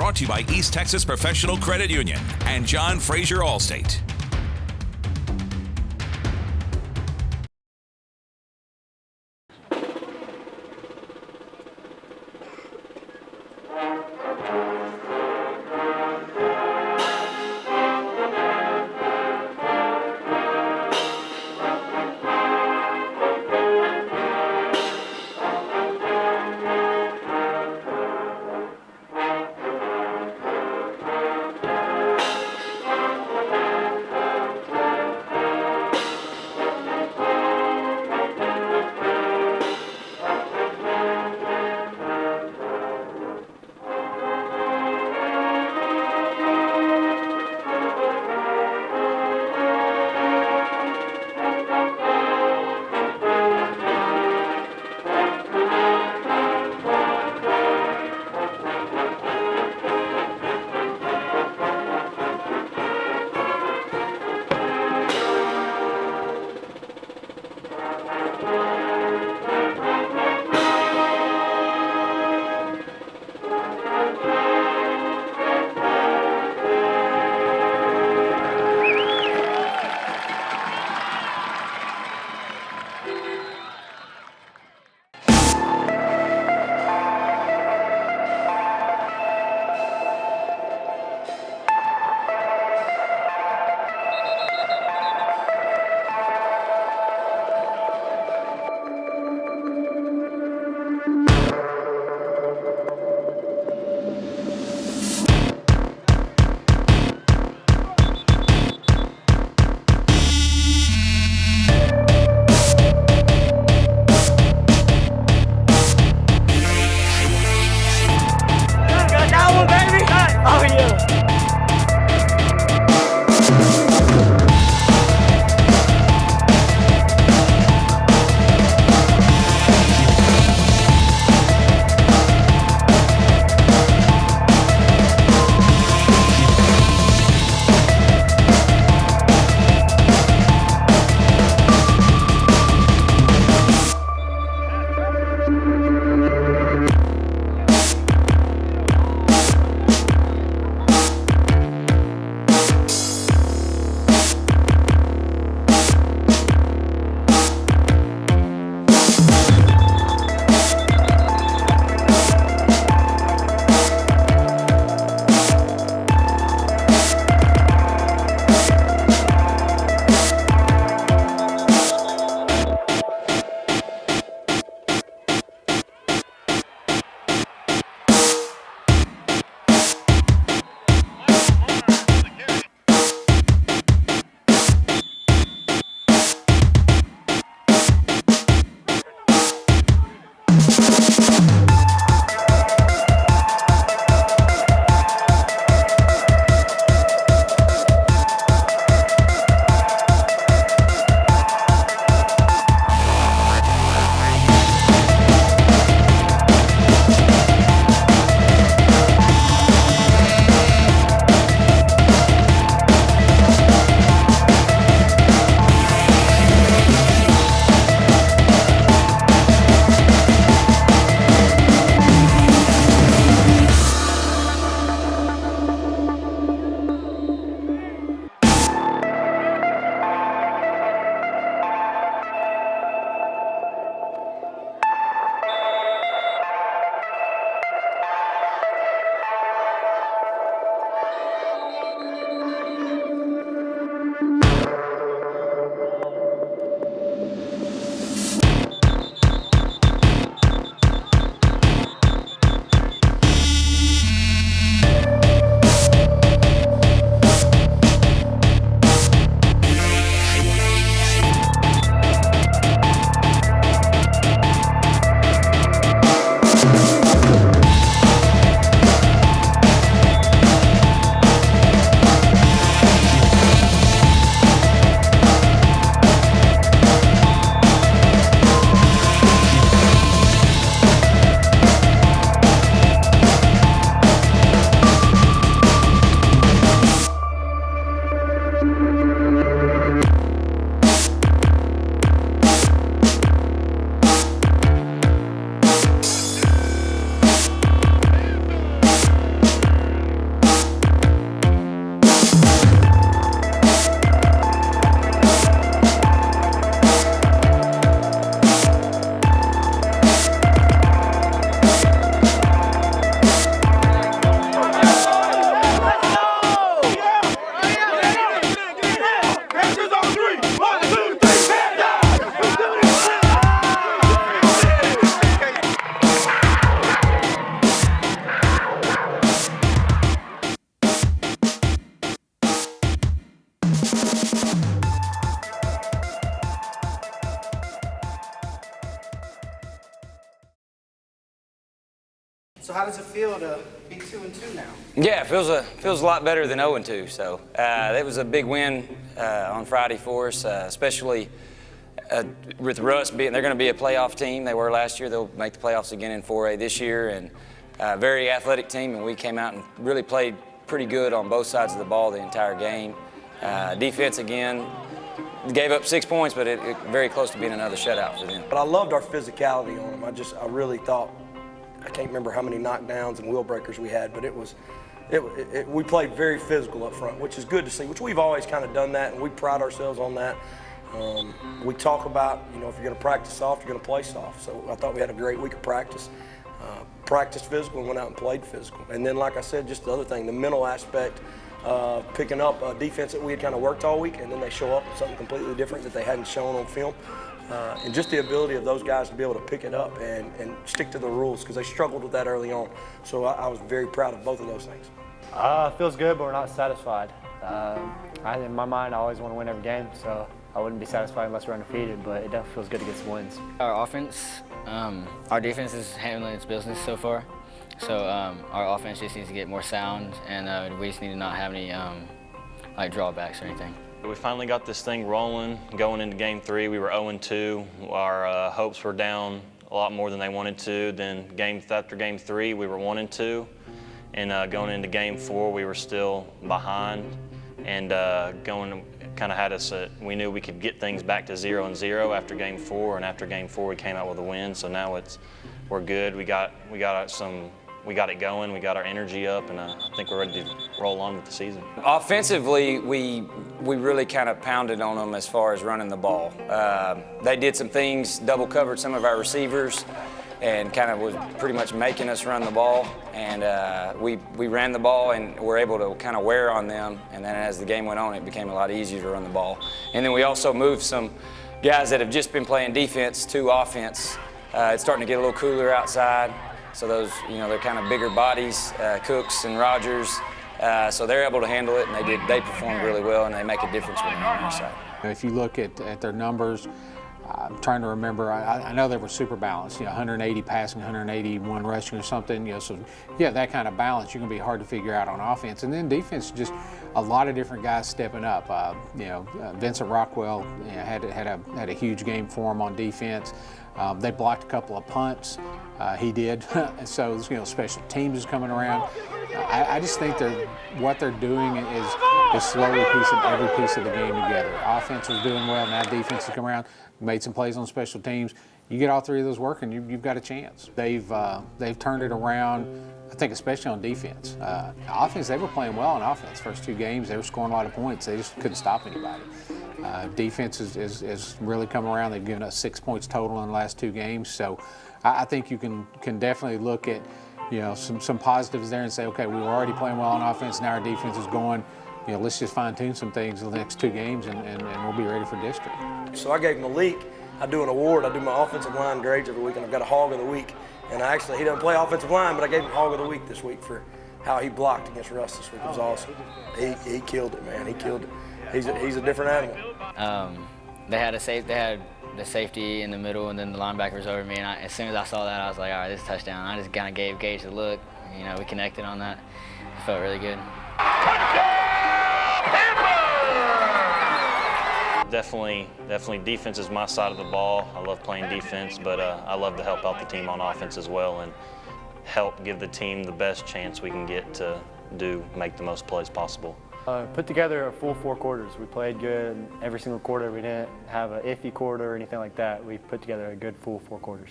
brought to you by East Texas Professional Credit Union and John Fraser Allstate. So how does it feel to be 2-2 now? Yeah, it feels a lot better than 0-2. So that was a big win on Friday for us, especially with Rusk being, they're going to be a playoff team. They were last year. They'll make the playoffs again in 4A this year, and very athletic team. And we came out and really played pretty good on both sides of the ball the entire game. Defense again gave up 6 points, but it very close to being another shutout for them. But I loved our physicality on them. I really thought, I can't remember how many knockdowns and wheel breakers we had, but we played very physical up front, which is good to see, which we've always kind of done that, and we pride ourselves on that. We talk about, if you're going to practice soft, you're going to play soft. So I thought we had a great week of practice. Practiced physical and went out and played physical. And then, like I said, just the other thing, the mental aspect, picking up a defense that we had kind of worked all week, and then they show up with something completely different that they hadn't shown on film. And just the ability of those guys to be able to pick it up and stick to the rules, because they struggled with that early on. So I was very proud of both of those things. Feels good, but we're not satisfied. In my mind, I always want to win every game, so I wouldn't be satisfied unless we're undefeated, but it definitely feels good to get some wins. Our offense, our defense is handling its business so far. So our offense just needs to get more sound, and we just need to not have any like drawbacks or anything. We finally got this thing rolling. Going into Game 3, we were 0-2. Our hopes were down a lot more than they wanted to. Then after Game 3, we were 1-2. And going into Game 4, we were still behind. And kind of had us, we knew we could get things back to 0-0 after Game 4. And after Game 4, we came out with a win. So now we're good. We got it going, we got our energy up, and I think we're ready to roll on with the season. Offensively, we really kind of pounded on them as far as running the ball. They did some things, double covered some of our receivers, and kind of was pretty much making us run the ball. And we ran the ball and were able to kind of wear on them. And then as the game went on, it became a lot easier to run the ball. And then we also moved some guys that have just been playing defense to offense. It's starting to get a little cooler outside. So those, they're kind of bigger bodies, Cooks and Rogers. So they're able to handle it, and they performed really well, and they make a difference when they're on our side. If you look at their numbers, I'm trying to remember, I know they were super balanced, 180 passing, 181 rushing or something, so yeah, that kind of balance, you're going to be hard to figure out on offense. And then defense, just a lot of different guys stepping up. Vincent Rockwell had a huge game for him on defense. They blocked a couple of punts. He did. So, special teams is coming around. I just think what they're doing is slowly piecing every piece of the game together. Offense was doing well, now defense has come around, made some plays on special teams. You get all three of those working, you've got a chance. They've turned it around, I think, especially on defense. Offense, they were playing well on offense. First 2 games, they were scoring a lot of points. They just couldn't stop anybody. Defense is really come around. They've given us 6 points total in the last 2 games. So I think you can definitely look at some positives there and say, okay, we were already playing well on offense. Now our defense is going. Let's just fine tune some things in the next 2 games, and we'll be ready for district. So I gave Malik, I do an award. I do my offensive line grades every week, and I've got a Hog of the Week. And he doesn't play offensive line, but I gave him Hog of the Week this week for how he blocked against Russ this week. It was awesome. He killed it, man. He killed it. He's a different animal. They had the safety in the middle, and then the linebackers over me. And as soon as I saw that, I was like, all right, this is a touchdown. I just kind of gave Gage a look. We connected on that. It felt really good. Definitely defense is my side of the ball. I love playing defense, but I love to help out the team on offense as well and help give the team the best chance we can get to make the most plays possible. Put together a full 4 quarters. We played good every single quarter. We didn't have an iffy quarter or anything like that. We put together a good full 4 quarters.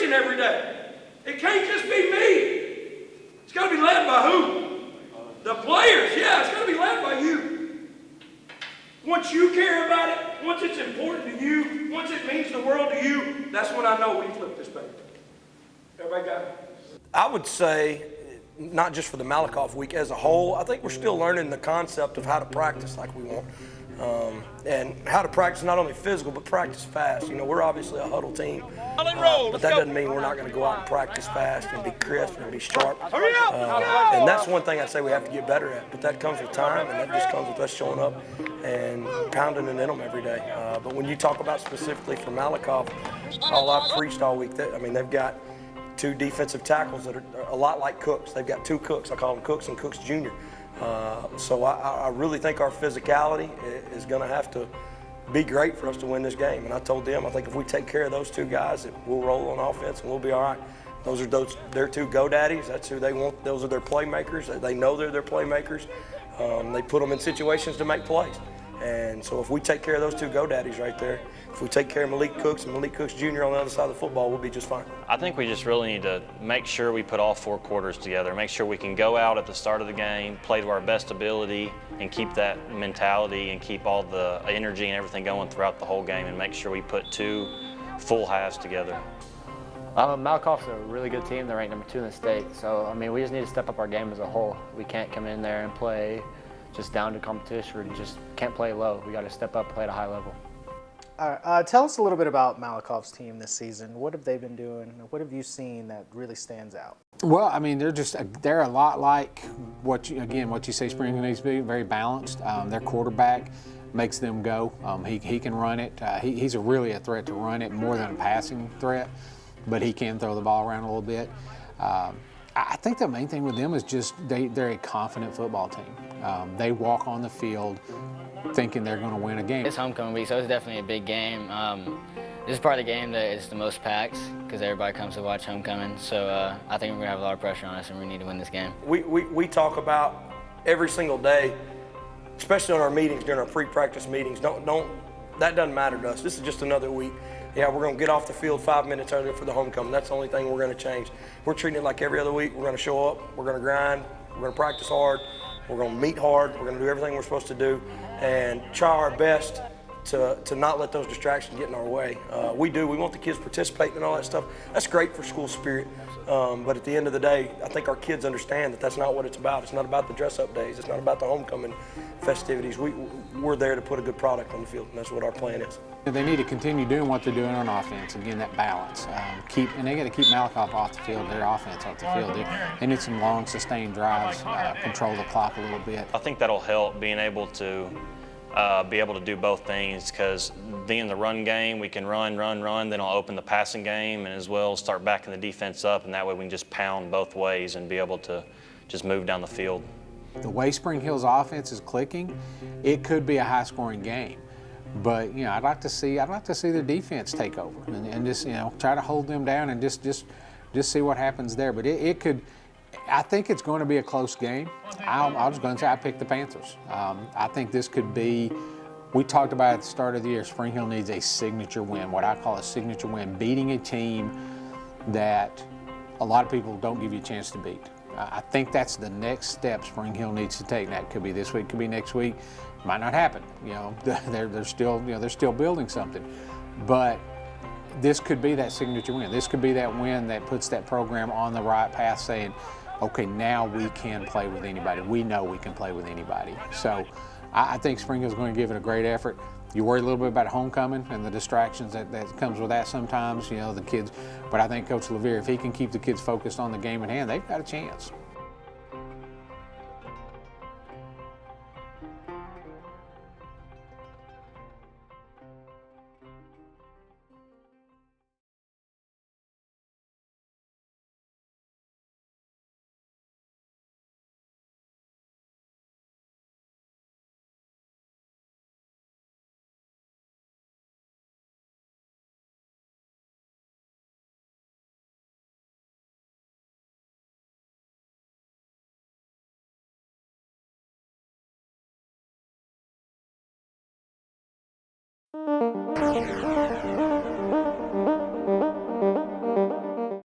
preaching every day. It can't just be me. It's got to be led by who? The players. Yeah, it's got to be led by you. Once you care about it, once it's important to you, once it means the world to you, that's when I know we flip this paper. Everybody got it? I would say, not just for the Malakoff week as a whole, I think we're still learning the concept of how to practice like we want. And how to practice not only physical, but practice fast. You know, we're obviously a huddle team, but that doesn't mean we're not going to go out and practice fast and be crisp and be sharp. And that's one thing I'd say we have to get better at, but that comes with time, and that just comes with us showing up and pounding it in them every day. But when you talk about specifically for Malakoff, all I've preached all week, they've got 2 defensive tackles that are a lot like Cooks. They've got 2 Cooks. I call them Cooks and Cooks Jr. So I really think our physicality is going to have to be great for us to win this game. And I told them, I think if we take care of those 2 guys, we'll roll on offense and we'll be all right. Those are their 2 go-daddies. That's who they want. Those are their playmakers. They know they're their playmakers. They put them in situations to make plays. And so if we take care of those 2 go-daddies right there, if we take care of Malik Cooks and Malik Cooks Jr. on the other side of the football, we'll be just fine. I think we just really need to make sure we put all 4 quarters together, make sure we can go out at the start of the game, play to our best ability, and keep that mentality and keep all the energy and everything going throughout the whole game, and make sure we put 2 full halves together. Malakoff's a really good team. They're ranked number 2 in the state. So, I mean, we just need to step up our game as a whole. We can't come in there and play just down to competition. We just can't play low. We got to step up, play at a high level. All right, tell us a little bit about Malakoff's team this season. What have they been doing? What have you seen that really stands out? Well, I mean, they're a lot like what you say Spring Hill needs to be, very balanced. Their quarterback makes them go. He can run it. He's really a threat to run it more than a passing threat, but he can throw the ball around a little bit. I think the main thing with them is just they're a confident football team. They walk on the field thinking they're going to win a game. It's homecoming week, so it's definitely a big game. This is part of the game that is the most packed because everybody comes to watch homecoming. So I think we're going to have a lot of pressure on us, and we need to win this game. We talk about every single day, especially on our meetings, during our pre-practice meetings. That doesn't matter to us. This is just another week. Yeah, we're going to get off the field 5 minutes earlier for the homecoming. That's the only thing we're going to change. We're treating it like every other week. We're going to show up. We're going to grind. We're going to practice hard. We're going to meet hard. We're going to do everything we're supposed to do and try our best to not let those distractions get in our way. We want the kids participating and all that stuff. That's great for school spirit. But at the end of the day, I think our kids understand that that's not what it's about. It's not about the dress-up days. It's not about the homecoming festivities. We're there to put a good product on the field, and that's what our plan is. They need to continue doing what they're doing on offense. Again, that balance. And they got to keep Malakoff off the field, their offense off the field. They need some long, sustained drives, control the clock a little bit. I think that'll help being able to do both things, because being the run game, we can run, then I'll open the passing game, and as well start backing the defense up, and that way we can just pound both ways and be able to just move down the field. The way Spring Hill's offense is clicking, it could be a high-scoring game. But I'd like to see the defense take over and just try to hold them down and just see what happens there. But it could. I think it's going to be a close game. I was going to say I picked the Panthers. I think this could be. We talked about at the start of the year, Spring Hill needs a signature win, what I call a signature win, beating a team that a lot of people don't give you a chance to beat. I think that's the next step Spring Hill needs to take. That could be this week, could be next week. Might not happen. They're still building something, but this could be that signature win. This could be that win that puts that program on the right path, saying, okay, now we can play with anybody. We know we can play with anybody. So I think Spring Hill's going to give it a great effort. You worry a little bit about homecoming and the distractions that comes with that sometimes, the kids. But I think Coach LeVere, if he can keep the kids focused on the game at hand, they've got a chance.